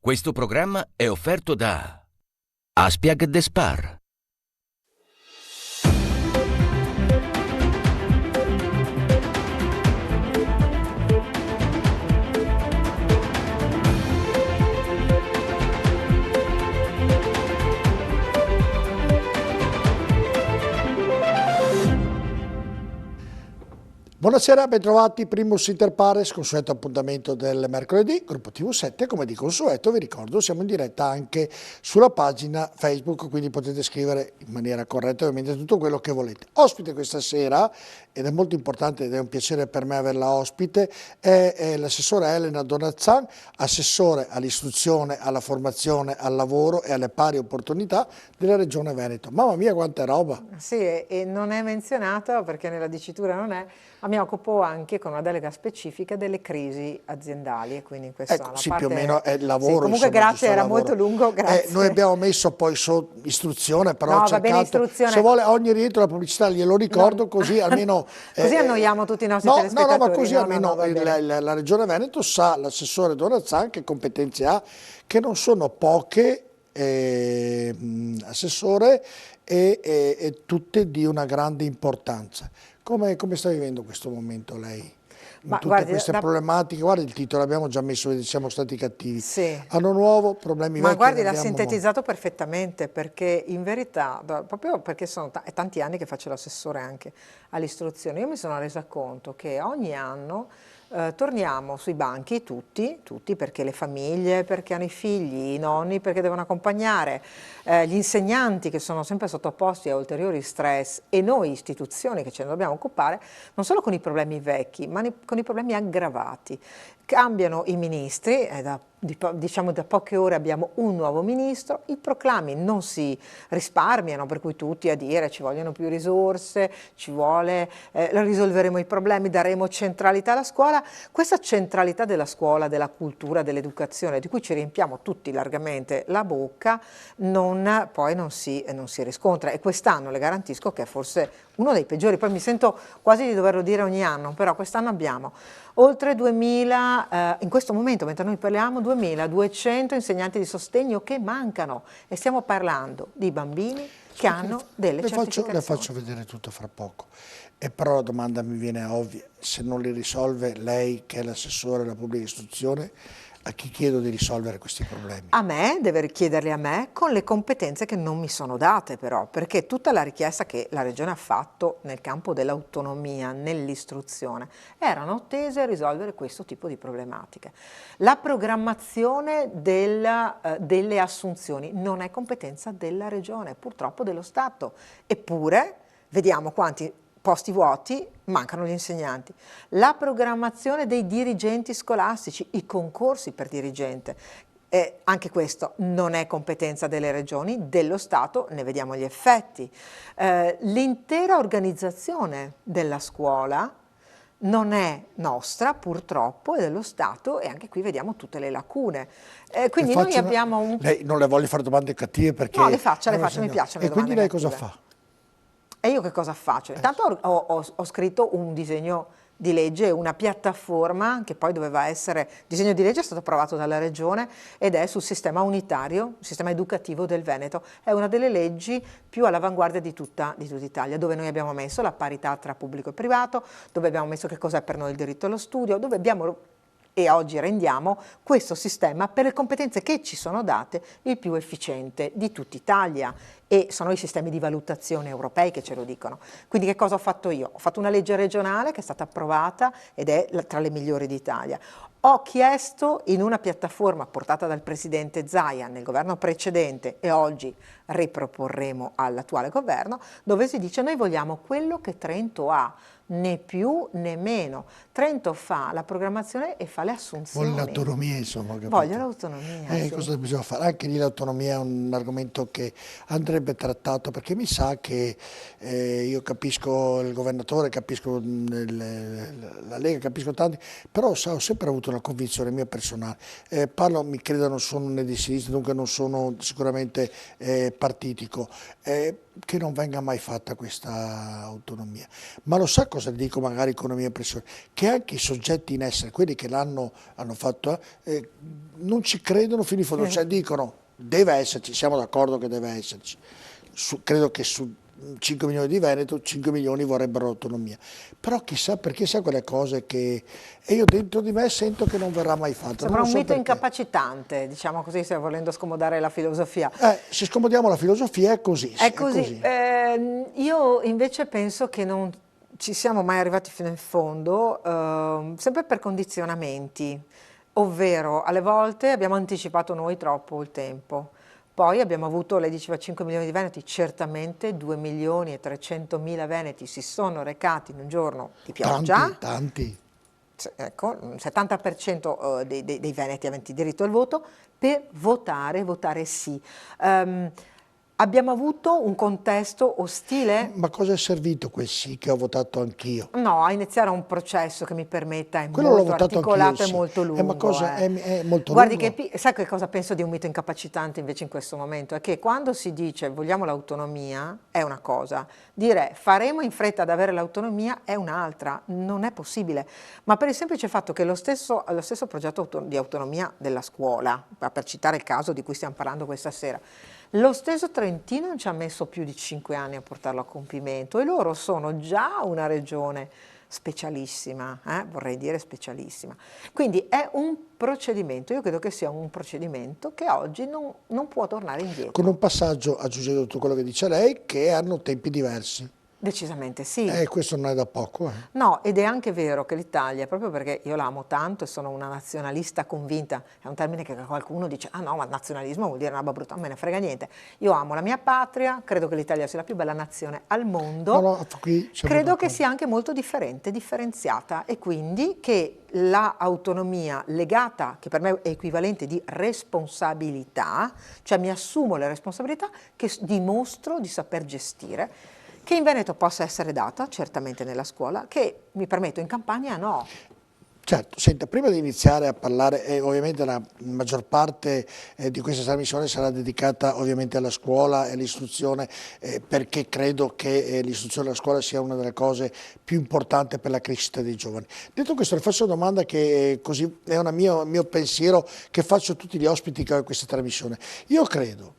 Questo programma è offerto da Aspiag de Spar. Buonasera, bentrovati, Primus Inter Pares, consueto appuntamento del mercoledì, gruppo TV7, come di consueto vi ricordo siamo in diretta anche sulla pagina Facebook, quindi potete scrivere in maniera corretta ovviamente tutto quello che volete. Ospite questa sera, ed è molto importante ed è un piacere per me averla ospite, è l'assessore Elena Donazzan, assessore all'istruzione, alla formazione, al lavoro e alle pari opportunità della Regione Veneto. Mamma mia quanta roba! Sì, e non è menzionato perché nella dicitura non è, ma mi occupo anche con una delega specifica delle crisi aziendali e quindi in questa Ecco, la sì, parte... più o meno è il lavoro. Sì, comunque insomma, grazie, era lavoro. molto lungo, grazie. Noi abbiamo messo poi istruzione, però No, ho va bene, cercato, istruzione. se vuole ogni rientro la pubblicità glielo ricordo, No. così almeno... Così annoiamo tutti i nostri telespettatori. No, ma così No, almeno va bene. la Regione Veneto sa, l'assessore Donazzan, che competenze ha, che non sono poche, assessore, e tutte di una grande importanza. Come sta vivendo questo momento lei? In Ma tutte guardi, queste problematiche, guarda il titolo, l'abbiamo già messo, siamo stati cattivi. Sì. Anno nuovo, problemi Ma vecchi. guardi, l'ha sintetizzato perfettamente, perché in verità, proprio perché sono tanti anni che faccio l'assessore anche all'istruzione, io mi sono resa conto che ogni anno torniamo sui banchi tutti, perché le famiglie, perché hanno i figli, i nonni, perché devono accompagnare, gli insegnanti che sono sempre sottoposti a ulteriori stress e noi istituzioni che ce ne dobbiamo occupare, non solo con i problemi vecchi, ma con i problemi aggravati. Cambiano i ministri, diciamo da poche ore abbiamo un nuovo ministro, i proclami non si risparmiano, per cui tutti a dire ci vogliono più risorse, ci vuole, risolveremo i problemi, daremo centralità alla scuola. Questa centralità della scuola, della cultura, dell'educazione, di cui ci riempiamo tutti largamente la bocca, poi non si riscontra, e quest'anno le garantisco che è forse uno dei peggiori, poi mi sento quasi di doverlo dire ogni anno, però quest'anno abbiamo oltre 2000, in questo momento mentre noi parliamo, 2200 insegnanti di sostegno che mancano, e stiamo parlando di bambini che hanno delle certificazioni. Le faccio vedere tutto fra poco, e però la domanda mi viene ovvia: se non li risolve lei che è l'assessore alla pubblica istruzione, a chi chiedo di risolvere questi problemi? A me, deve chiederli a me, con le competenze che non mi sono date però, perché tutta la richiesta che la Regione ha fatto nel campo dell'autonomia, nell'istruzione, erano tese a risolvere questo tipo di problematiche. La programmazione delle assunzioni non è competenza della Regione, purtroppo dello Stato, eppure vediamo quanti posti vuoti, mancano gli insegnanti. La programmazione dei dirigenti scolastici, i concorsi per dirigente, anche questo non è competenza delle regioni, dello Stato, ne vediamo gli effetti. L'intera organizzazione della scuola non è nostra, purtroppo, è dello Stato, e anche qui vediamo tutte le lacune. Quindi noi abbiamo un... Lei non le voglio fare domande cattive perché... No, le faccio, mi piacciono le domande. E quindi lei cattive. cosa fa? E io che cosa faccio? Intanto ho scritto un disegno di legge, una piattaforma che poi doveva essere, il disegno di legge è stato approvato dalla Regione ed è sul sistema unitario, il sistema educativo del Veneto. È una delle leggi più all'avanguardia di tutta Italia, dove noi abbiamo messo la parità tra pubblico e privato, dove abbiamo messo che cos'è per noi il diritto allo studio, dove abbiamo e oggi rendiamo questo sistema, per le competenze che ci sono date, il più efficiente di tutta Italia, e sono i sistemi di valutazione europei che ce lo dicono. Quindi che cosa ho fatto io? Ho fatto una legge regionale che è stata approvata ed è tra le migliori d'Italia. Ho chiesto in una piattaforma portata dal presidente Zaia nel governo precedente, e oggi riproporremo all'attuale governo, dove si dice: noi vogliamo quello che Trento ha, né più né meno. Trento fa la programmazione e fa le assunzioni. Vuole l'autonomia, insomma. Voglio l'autonomia. Sì. Cosa bisogna fare? Anche lì l'autonomia è un argomento che andrebbe trattato, perché mi sa che io capisco il governatore, capisco la Lega, capisco tanti, però ho sempre avuto una convinzione mia personale. Mi credo, non sono né di sinistra, dunque non sono sicuramente partitico, che non venga mai fatta questa autonomia. Ma lo sa cosa dico magari con la mia impressione, che anche i soggetti in essere, quelli che hanno fatto, non ci credono fino in fondo, cioè dicono deve esserci, siamo d'accordo che deve esserci, credo che su 5 milioni di Veneto, 5 milioni vorrebbero l'autonomia, però chissà perché sa quelle cose che e io dentro di me sento che non verrà mai fatta. Sembra Non un so mito perché. incapacitante, diciamo così, se volendo scomodare la filosofia. Se scomodiamo la filosofia è così. È così. Io invece penso che non ci siamo mai arrivati fino in fondo, sempre per condizionamenti, ovvero alle volte abbiamo anticipato noi troppo il tempo. Poi abbiamo avuto, lei diceva 5 milioni di veneti, certamente 2 milioni e 300 mila veneti si sono recati in un giorno di pioggia. Tanti. Ecco, il 70% dei veneti aventi diritto al voto per votare sì. Abbiamo avuto un contesto ostile? Ma cosa è servito quel sì che ho votato anch'io? No, a iniziare un processo che mi permetta, è Quello l'ho molto votato articolato anch'io, e sì. molto lungo. Ma cosa è molto Guardi lungo? che, sai che cosa penso di un mito incapacitante invece in questo momento? È che quando si dice vogliamo l'autonomia è una cosa, dire faremo in fretta ad avere l'autonomia è un'altra, non è possibile. Ma per il semplice fatto che lo stesso progetto di autonomia della scuola, per citare il caso di cui stiamo parlando questa sera, lo stesso Trentino non ci ha messo più di 5 anni a portarlo a compimento e loro sono già una regione specialissima, vorrei dire specialissima. Quindi è un procedimento, io credo che sia un procedimento che oggi non può tornare indietro. Con un passaggio, aggiungendo tutto quello che dice lei, che hanno tempi diversi. Decisamente sì. Questo non è da poco. No, ed è anche vero che l'Italia, proprio perché io la amo tanto e sono una nazionalista convinta, è un termine che qualcuno dice, ah no, ma nazionalismo vuol dire una roba brutta, non me ne frega niente. Io amo la mia patria, credo che l'Italia sia la più bella nazione al mondo, No, qui credo che sia anche molto differenziata e quindi che l'autonomia legata, che per me è equivalente di responsabilità, cioè mi assumo le responsabilità che dimostro di saper gestire, che in Veneto possa essere data, certamente nella scuola, che mi permetto in Campania no. Certo, senta, prima di iniziare a parlare, ovviamente la maggior parte di questa trasmissione sarà dedicata ovviamente alla scuola e all'istruzione, perché credo che l'istruzione della scuola sia una delle cose più importanti per la crescita dei giovani. Detto questo, le faccio una domanda che così è un mio pensiero che faccio a tutti gli ospiti che ho in questa trasmissione. Io credo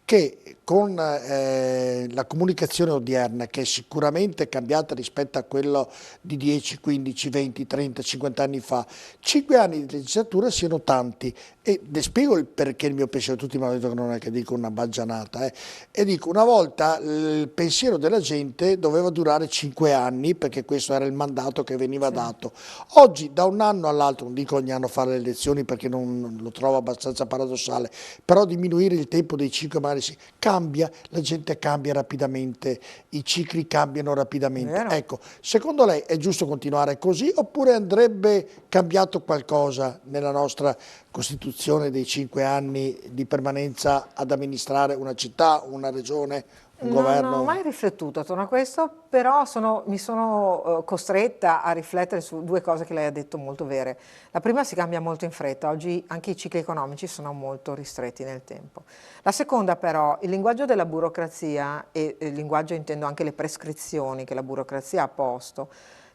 che con la comunicazione odierna, che è sicuramente cambiata rispetto a quello di 10, 15, 20, 30, 50 anni fa, 5 anni di legislatura siano tanti. E le spiego il perché il mio pensiero, tutti mi hanno detto che non è che dico una baggianata, e dico una volta il pensiero della gente doveva durare 5 anni perché questo era il mandato che veniva dato. Oggi da un anno all'altro, non dico ogni anno fare le elezioni perché non lo trovo abbastanza paradossale, però diminuire il tempo dei 5 magari sì, cambia, la gente cambia rapidamente, i cicli cambiano rapidamente. Vero. Ecco, secondo lei è giusto continuare così oppure andrebbe cambiato qualcosa nella nostra Costituzione dei 5 anni di permanenza ad amministrare una città, una regione, un governo? Non ho mai riflettuto attorno a questo, però mi sono costretta a riflettere su due cose che lei ha detto molto vere. La prima, si cambia molto in fretta, oggi anche i cicli economici sono molto ristretti nel tempo. La seconda però, il linguaggio della burocrazia, e il linguaggio intendo anche le prescrizioni che la burocrazia ha posto,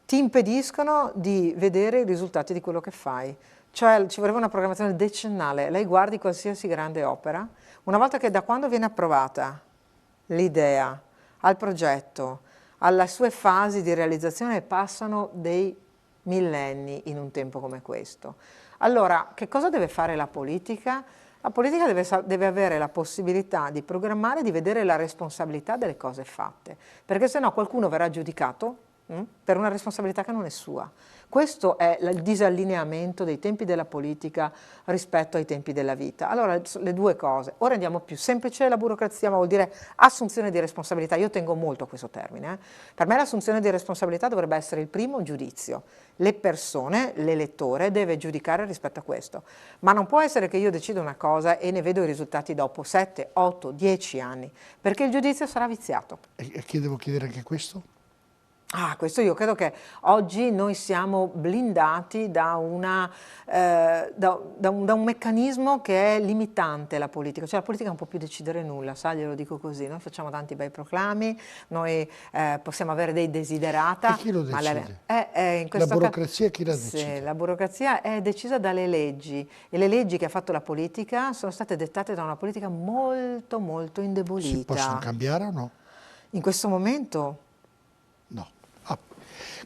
ti impediscono di vedere i risultati di quello che fai. Cioè ci vorrebbe una programmazione decennale. Lei guardi qualsiasi grande opera, una volta che da quando viene approvata l'idea al progetto, alle sue fasi di realizzazione passano dei millenni in un tempo come questo. Allora, che cosa deve fare la politica? La politica deve avere la possibilità di programmare, di vedere la responsabilità delle cose fatte, perché sennò qualcuno verrà giudicato per una responsabilità che non è sua. Questo è il disallineamento dei tempi della politica rispetto ai tempi della vita. Allora, le due cose, o rendiamo più semplice la burocrazia, ma vuol dire assunzione di responsabilità. Io tengo molto a questo termine. Per me l'assunzione di responsabilità dovrebbe essere il primo giudizio. Le persone, l'elettore deve giudicare rispetto a questo. Ma non può essere che io decido una cosa e ne vedo i risultati dopo 7, 8, 10 anni, perché il giudizio sarà viziato. E a chi devo chiedere anche questo? Questo io credo che oggi noi siamo blindati da un meccanismo che è limitante la politica, cioè la politica non può più decidere nulla, glielo dico così, noi facciamo tanti bei proclami, noi possiamo avere dei desiderata, E chi lo ma decide? in La questo burocrazia chi la sì, decide? la burocrazia è decisa dalle leggi e le leggi che ha fatto la politica sono state dettate da una politica molto molto Si possono indebolita. cambiare o no? In questo momento No. Ah,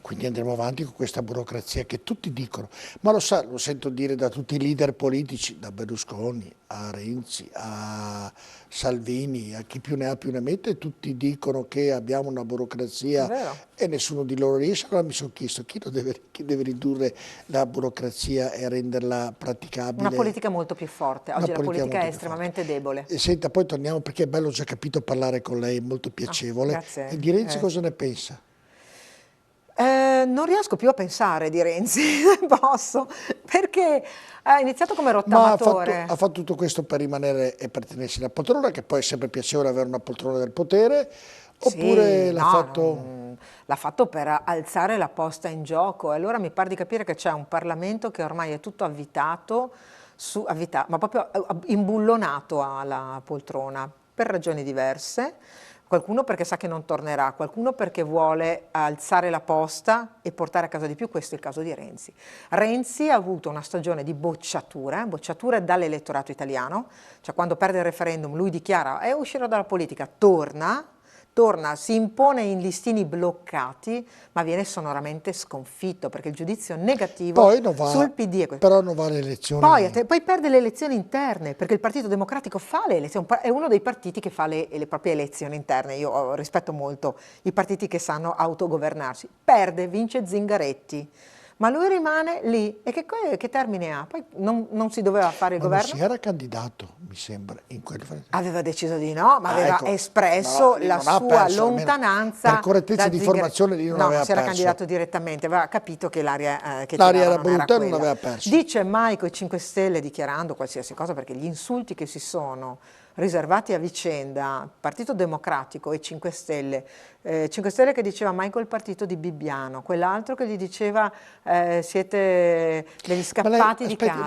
quindi andremo avanti con questa burocrazia che tutti dicono, ma lo sa, lo sento dire da tutti i leader politici, da Berlusconi a Renzi, a Salvini, a chi più ne ha più ne mette, tutti dicono che abbiamo una è burocrazia vero. e nessuno di loro riesce. Allora mi sono chiesto chi deve ridurre la burocrazia e renderla Una praticabile. politica molto più forte. Una Oggi la politica politica è molto più forte. estremamente debole. E senta, poi torniamo perché è bello, ho già capito parlare con lei, è molto piacevole. E Grazie. di Renzi cosa ne pensa? Non riesco più a pensare di Renzi, posso, perché ha iniziato come Ma rottamatore. ha fatto tutto questo per rimanere e per tenersi la poltrona, che poi è sempre piacevole avere una poltrona del potere, oppure Sì, l'ha no, fatto... l'ha fatto per alzare la posta in gioco e allora mi pare di capire che c'è un Parlamento che ormai è tutto avvitato, ma proprio imbullonato alla poltrona per ragioni diverse. Qualcuno perché sa che non tornerà, qualcuno perché vuole alzare la posta e portare a casa di più, questo è il caso di Renzi. Renzi ha avuto una stagione di bocciature dall'elettorato italiano, cioè quando perde il referendum lui dichiara uscirò dalla politica, torna, si impone in listini bloccati, ma viene sonoramente sconfitto perché il giudizio negativo Poi non va, sul PD è questo. però non va alle elezioni. Poi perde le elezioni interne, perché il Partito Democratico fa le elezioni, è uno dei partiti che fa le proprie elezioni interne. Io rispetto molto i partiti che sanno autogovernarsi. Perde, vince Zingaretti, ma lui rimane lì. E che termine ha? Poi non si doveva fare il Ma non governo? si era candidato, mi sembra, in quel... Aveva deciso di no, ma aveva ecco, espresso lì la non ha sua perso, almeno per lontananza correttezza da di Zingaretti. informazione lì non No, non aveva si era perso. candidato direttamente, aveva capito che l'aria che L'aria tirava era non era brutta e non quella. aveva perso. Dice mai coi 5 Stelle dichiarando qualsiasi cosa, perché gli insulti che si sono riservati a vicenda, Partito Democratico e 5 Stelle, 5 Stelle che diceva mai col partito di Bibbiano, quell'altro che gli diceva siete degli Ma lei, scappati di aspetti, casa.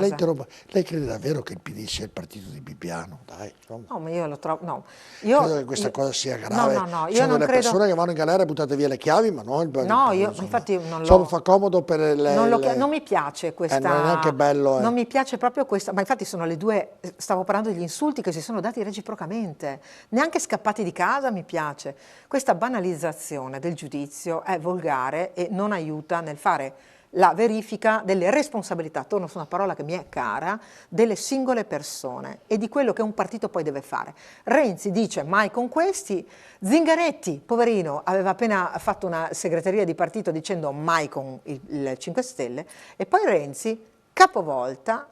lei crede davvero che il PD sia il partito di Bibbiano? Dai, insomma. No, ma io lo trovo, no, Credo che questa cosa sia grave. no, Ci io sono non delle credo. persone che vanno in galera e buttate via le chiavi, ma no, No, io insomma. infatti non Insomma, lo... fa comodo per Non mi piace non è neanche questa, bello, non mi piace proprio questa, ma infatti sono le due, stavo parlando degli insulti che si sono dati reciprocamente, neanche scappati di casa mi piace. Questa banalizzazione del giudizio è volgare e non aiuta nel fare la verifica delle responsabilità, torno su una parola che mi è cara, delle singole persone e di quello che un partito poi deve fare. Renzi dice mai con questi, Zingaretti, poverino, aveva appena fatto una segreteria di partito dicendo mai con il 5 Stelle e poi Renzi, capovolta,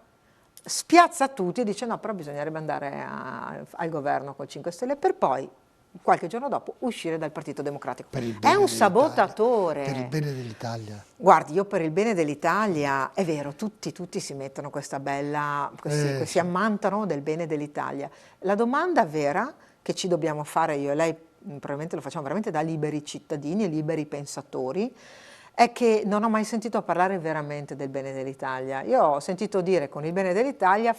spiazza tutti e dice no, però bisognerebbe andare al governo col 5 Stelle per poi qualche giorno dopo uscire dal Partito Democratico. per il È bene un dell'Italia. sabotatore. Per il bene dell'Italia. Guardi, io per il bene dell'Italia, è vero, tutti si mettono questa bella, si Sì. ammantano del bene dell'Italia. La domanda vera che ci dobbiamo fare io e lei, probabilmente lo facciamo veramente da liberi cittadini e liberi pensatori, è che non ho mai sentito parlare veramente del bene dell'Italia. Io ho sentito dire con il bene dell'Italia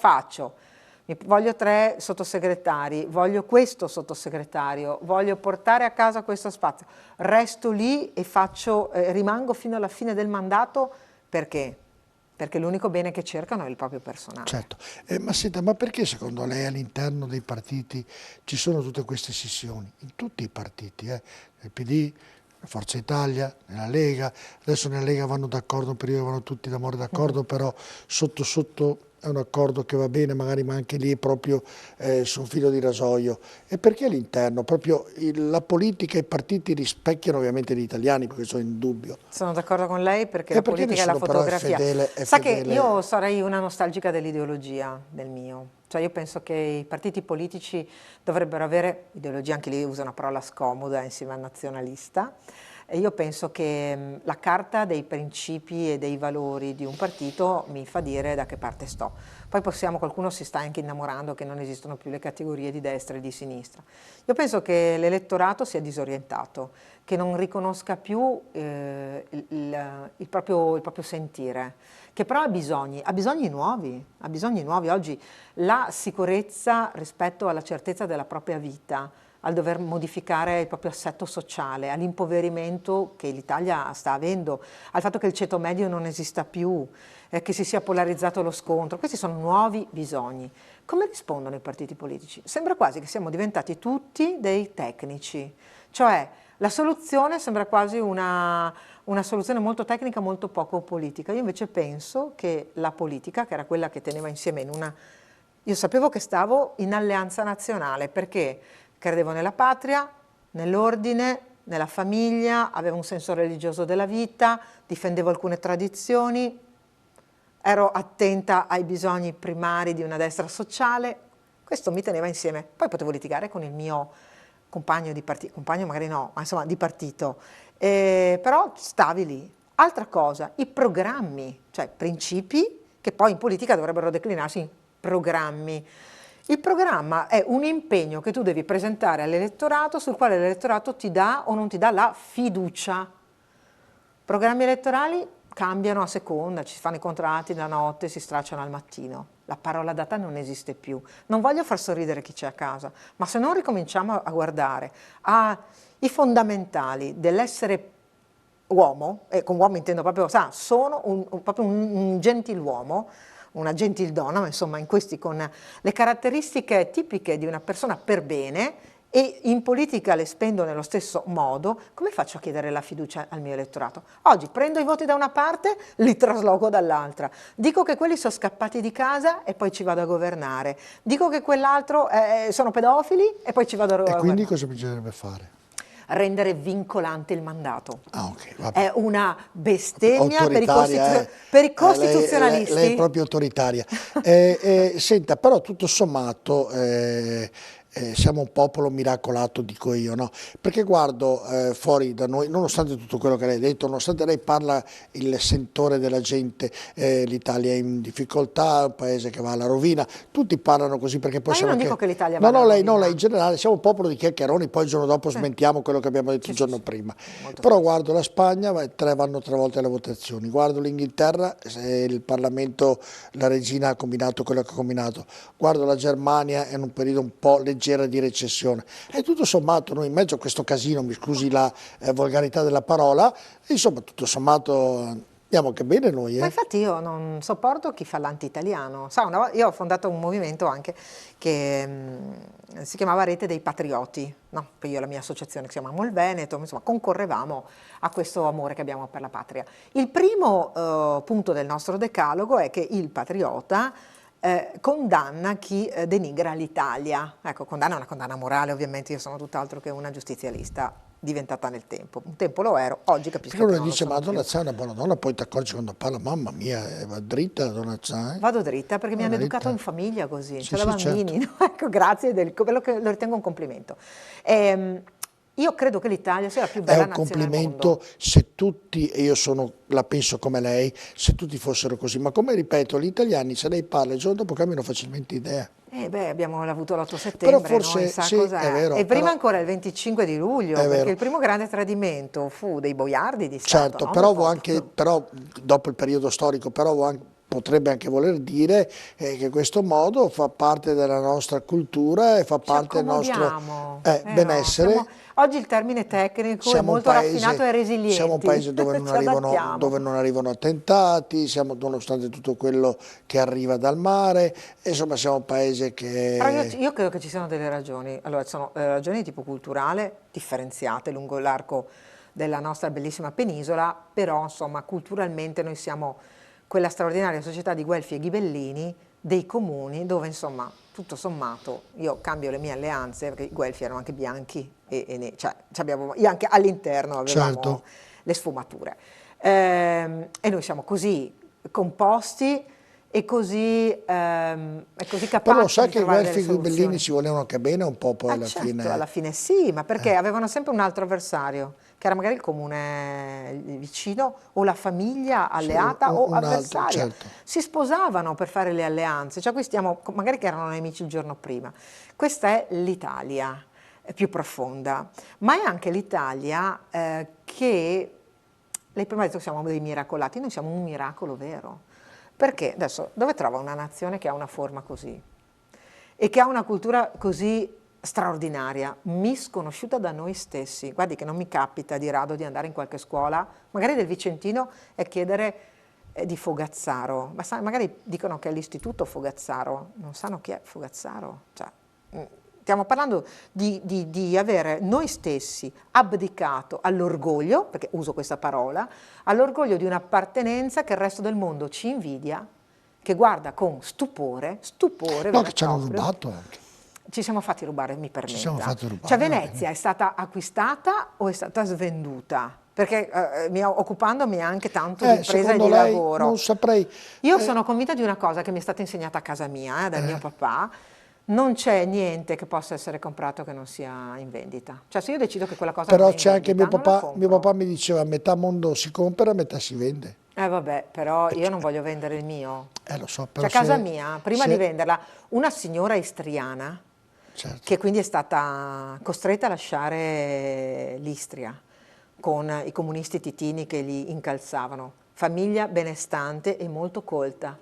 voglio 3 sottosegretari, voglio questo sottosegretario, voglio portare a casa questo spazio, resto lì e rimango fino alla fine del mandato perché? Perché l'unico bene che cercano è il proprio personale. Certo, ma senta, ma perché secondo lei all'interno dei partiti ci sono tutte queste scissioni? In tutti i partiti, nel PD, Forza Italia, nella Lega, adesso nella Lega vanno d'accordo, un periodo vanno tutti d'amore d'accordo, però sotto sotto è un accordo che va bene, magari, ma anche lì è proprio su un filo di rasoio. E perché all'interno? Proprio la politica e i partiti rispecchiano ovviamente gli italiani, perché sono in dubbio. Sono d'accordo con lei perché E la perché politica è la nessuno però è fotografia. è Sa che fedele? io sarei una nostalgica dell'ideologia del mio. Cioè io penso che i partiti politici dovrebbero avere, ideologia anche lì usa una parola scomoda insieme al nazionalista, E io penso che la carta dei principi e dei valori di un partito mi fa dire da che parte sto. Poi qualcuno si sta anche innamorando che non esistono più le categorie di destra e di sinistra. Io penso che l'elettorato sia disorientato, che non riconosca più il proprio sentire, che però ha bisogni nuovi, ha bisogni nuovi. Oggi la sicurezza rispetto alla certezza della propria vita, al dover modificare il proprio assetto sociale, all'impoverimento che l'Italia sta avendo, al fatto che il ceto medio non esista più, che si sia polarizzato lo scontro. Questi sono nuovi bisogni. Come rispondono i partiti politici? Sembra quasi che siamo diventati tutti dei tecnici, cioè la soluzione sembra quasi una soluzione molto tecnica, molto poco politica. Io invece penso che la politica, che era quella che teneva insieme Io sapevo che stavo in alleanza nazionale perché credevo nella patria, nell'ordine, nella famiglia, avevo un senso religioso della vita, difendevo alcune tradizioni, ero attenta ai bisogni primari di una destra sociale, questo mi teneva insieme. Poi potevo litigare con il mio compagno di partito, compagno magari no, ma insomma di partito, però stavi lì. Altra cosa, i programmi, cioè principi che poi in politica dovrebbero declinarsi in programmi. Il programma è un impegno che tu devi presentare all'elettorato sul quale l'elettorato ti dà o non ti dà la fiducia. Programmi elettorali cambiano a seconda, ci si fanno i contratti da notte, si stracciano al mattino. La parola data non esiste più. Non voglio far sorridere chi c'è a casa, ma se non ricominciamo a guardare ai fondamentali dell'essere uomo, e con uomo intendo proprio, sono proprio un gentiluomo, una gentildonna, ma insomma in questi con le caratteristiche tipiche di una persona per bene, e in politica le spendo nello stesso modo, come faccio a chiedere la fiducia al mio elettorato? Oggi prendo i voti da una parte, li trasloco dall'altra, dico che quelli sono scappati di casa e poi ci vado a governare, dico che quell'altro sono pedofili e poi ci vado a governare. E quindi cosa bisognerebbe fare? Rendere vincolante il mandato. Ok, vabbè. È una bestemmia per i costituzionalisti. Lei è proprio autoritaria. Senta, però tutto sommato siamo un popolo miracolato, dico io, no? Perché guardo fuori da noi, nonostante tutto quello che lei ha detto, nonostante lei parla il sentore della gente, l'Italia è in difficoltà, è un paese che va alla rovina, tutti parlano così perché poi Ma io non dico che l'Italia va no, alla no, rovina. lei in generale, siamo un popolo di chiacchieroni, poi il giorno dopo smentiamo quello che abbiamo detto il giorno prima. Però guardo la Spagna, vanno 3 volte alle votazioni, guardo l'Inghilterra, il Parlamento, la regina ha combinato quello che ha combinato, guardo la Germania, è in un periodo un po' leggera di recessione, e tutto sommato noi in mezzo a questo casino, mi scusi la volgarità della parola, insomma tutto sommato andiamo anche bene noi. Ma infatti io non sopporto chi fa l'anti-italiano. Io ho fondato un movimento anche che si chiamava Rete dei Patrioti, no? Io e la mia associazione che si chiama Mol Veneto, insomma concorrevamo a questo amore che abbiamo per la patria. Il primo punto del nostro decalogo è che il patriota condanna chi denigra l'Italia. Ecco, condanna è una condanna morale, ovviamente io sono tutt'altro che una giustizialista diventata nel tempo. Un tempo lo ero, oggi capisco che Perché non uno dice, lo ma sono donna più. Zà è una buona donna, poi ti accorgi quando parla, mamma mia, va dritta la donna Zà. Vado dritta perché mi hanno Vada educato dritta. in famiglia così, Sì, cioè da sì, bambini, certo. no? Ecco, grazie, lo ritengo un complimento. Io credo che l'Italia sia la più È bella un nazione al complimento mondo. se tutti, e io la penso come lei, se tutti fossero così, ma come ripeto, gli italiani se lei parla il giorno dopo cambiano facilmente idea. Abbiamo avuto l'8 Però settembre, no? forse, Sa sì, è cos'è? vero, E prima però ancora il 25 di luglio, è perché vero. il primo grande tradimento fu dei boiardi di Stato, Certo, non però, del popolo. però dopo il periodo storico, potrebbe anche voler dire che questo modo fa parte della nostra cultura e fa Ci parte del nostro accomodiamo, vero? benessere. Oggi il termine tecnico è Siamo un molto raffinato paese, e siamo un resilienti, paese dove non ci arrivano, adattiamo. attentati, nonostante tutto quello che arriva dal mare, insomma siamo un paese Però che... io credo che ci siano delle ragioni, allora ci sono ragioni di tipo culturale differenziate lungo l'arco della nostra bellissima penisola, però insomma culturalmente noi siamo quella straordinaria società di Guelfi e Ghibellini dei comuni dove insomma tutto sommato io cambio le mie alleanze perché i Guelfi erano anche bianchi cioè io anche all'interno avevamo Certo, le sfumature. E noi siamo così composti e così però capaci sa di che i trovare Guelfi delle e i Ghibellini soluzioni. ci volevano anche bene un po' poi alla Certo, fine. alla fine sì, ma perché avevano sempre un altro avversario, che era magari il comune vicino o la famiglia Sì, alleata o un altro, avversaria. certo. Si sposavano per fare le alleanze, cioè qui stiamo, magari che erano nemici il giorno prima. Questa è l'Italia più profonda, ma è anche l'Italia che, lei prima ha detto che siamo dei miracolati, noi siamo un miracolo vero. Perché adesso dove trova una nazione che ha una forma così e che ha una cultura così straordinaria, misconosciuta da noi stessi? Guardi che non mi capita di rado di andare in qualche scuola, magari del Vicentino, e chiedere di Fogazzaro, ma magari dicono che è l'istituto Fogazzaro, non sanno chi è Fogazzaro. Cioè, stiamo parlando di avere noi stessi abdicato all'orgoglio, perché uso questa parola, all'orgoglio di un'appartenenza che il resto del mondo ci invidia, che guarda con stupore No, vero che e ci hanno proprio. rubato anche. Ci siamo fatti rubare, mi Ci siamo permetta. fatti rubare. Cioè Venezia è stata acquistata o è stata svenduta? Perché occupandomi anche tanto di impresa e Secondo di lei lavoro. non saprei. Io sono convinta di una cosa che mi è stata insegnata a casa mia, dal mio papà: non c'è niente che possa essere comprato che non sia in vendita. Cioè se io decido che quella cosa non Però è in c'è anche vendita, non la mio compro. papà mi diceva metà mondo si compra, metà si vende. Vabbè, però io non voglio vendere il mio. Lo so, però Cioè casa mia, prima di venderla, una signora istriana, certo. che quindi è stata costretta a lasciare l'Istria con i comunisti titini che li incalzavano, famiglia benestante e molto colta.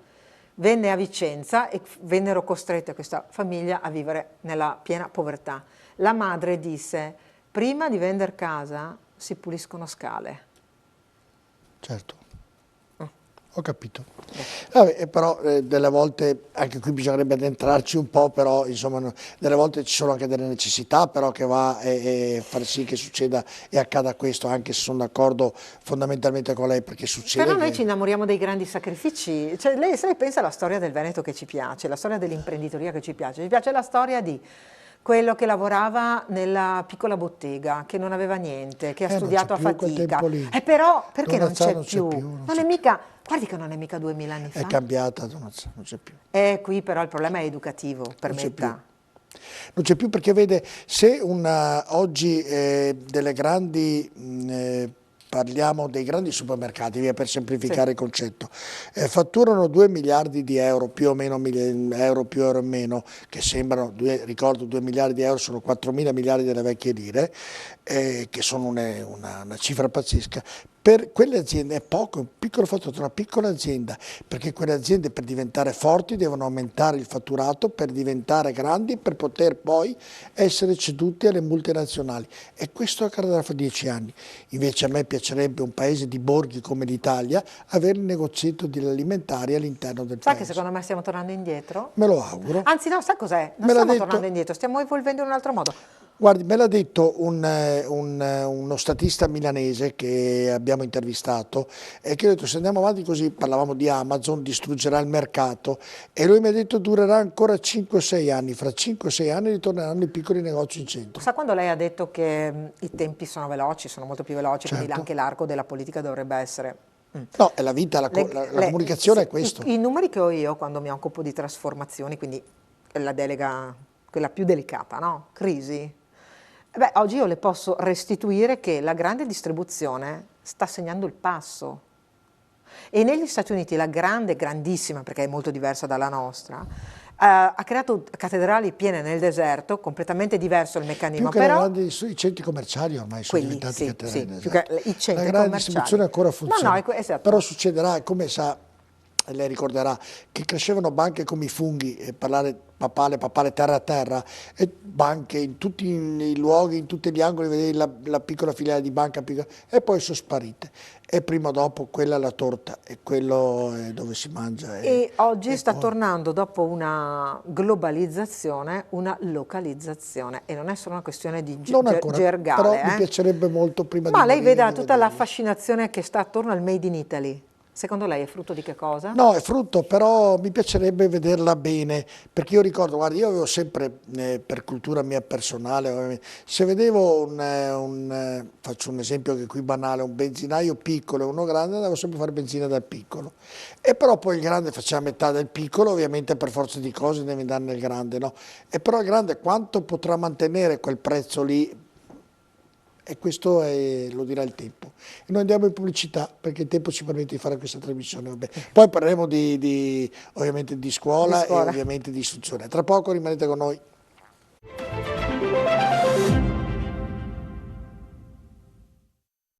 Venne a Vicenza e vennero costrette questa famiglia a vivere nella piena povertà. La madre disse: prima di vendere casa si puliscono scale. Certo. Ho capito. Vabbè, però delle volte, anche qui bisognerebbe addentrarci un po', però insomma delle volte ci sono anche delle necessità però che va a far sì che succeda e accada questo, anche se sono d'accordo fondamentalmente con lei, perché succede Però noi che... ci innamoriamo dei grandi sacrifici. Cioè, se lei pensa alla storia del Veneto che ci piace, la storia dell'imprenditoria che ci piace la storia di quello che lavorava nella piccola bottega, che non aveva niente, che ha studiato a non c'è più quel fatica. tempo lì. Però perché non Donat-san c'è non c'è più? più, non Non c'è è più. mica, guardi che non è mica 2000 anni È fa. cambiata, non c'è più. Qui però il problema è educativo, Non c'è permetta. Non c'è più, perché vede, se oggi delle grandi, parliamo dei grandi supermercati, via per semplificare il concetto, fatturano 2 miliardi di euro, più o meno euro più euro in meno, che sembrano, ricordo 2 miliardi di euro sono 4 mila miliardi delle vecchie lire, che sono una cifra pazzesca. Per quelle aziende è poco, è un piccolo fatturato, una piccola azienda, perché quelle aziende per diventare forti devono aumentare il fatturato, per diventare grandi, per poter poi essere ceduti alle multinazionali. E questo accadrà fra 10 anni. Invece a me piacerebbe un paese di borghi come l'Italia avere il negozietto degli alimentari all'interno del Sa paese. che secondo me stiamo tornando indietro? Me lo auguro. Anzi no, sa cos'è? Non Me l'ha stiamo detto- tornando indietro, stiamo evolvendo in un altro modo. Guardi, me l'ha detto uno statista milanese che abbiamo intervistato e che ha detto: se andiamo avanti così, parlavamo di Amazon, distruggerà il mercato, e lui mi ha detto durerà ancora 5-6 anni, fra 5-6 anni ritorneranno i piccoli negozi in centro. Sa quando lei ha detto che i tempi sono veloci, sono molto più veloci, quindi Certo. anche l'arco della politica dovrebbe essere... No, è la vita, la comunicazione è questo. I numeri che ho io quando mi occupo di trasformazioni, quindi la delega, quella più delicata, no? Crisi. Beh, oggi io le posso restituire che la grande distribuzione sta segnando il passo. E negli Stati Uniti la grandissima, perché è molto diversa dalla nostra, ha creato cattedrali piene nel deserto, completamente diverso il meccanismo. Più che però i centri commerciali ormai sono quelli, diventati sì, cattedrali sì, nel più deserto. che i centri La grande commerciali. distribuzione ancora funziona, No, esatto. però succederà, come sa, e lei ricorderà, che crescevano banche come i funghi, e parlare papale terra a terra, e banche in tutti i luoghi, in tutti gli angoli, vedevi la piccola filiale di banca, e poi sono sparite. E prima o dopo quella è la torta, e quello è dove si mangia. E oggi sta poi... tornando, dopo una globalizzazione, una localizzazione, e non è solo una questione di Non ancora, gergale. però mi piacerebbe molto prima Ma di lei morire veda di tutta la vederli. fascinazione che sta attorno al Made in Italy. Secondo lei è frutto di che cosa? No, è frutto, però mi piacerebbe vederla bene, perché io ricordo, guarda, io avevo sempre, per cultura mia personale, ovviamente, se vedevo faccio un esempio che qui banale, un benzinaio piccolo e uno grande, andavo sempre a fare benzina dal piccolo. E però poi il grande faceva metà del piccolo, ovviamente per forza di cose devi andare nel grande, no? E però il grande quanto potrà mantenere quel prezzo lì? e questo lo dirà il tempo. E noi andiamo in pubblicità perché il tempo ci permette di fare questa trasmissione. Vabbè. Poi parleremo ovviamente di scuola e ovviamente di istruzione. Tra poco rimanete con noi.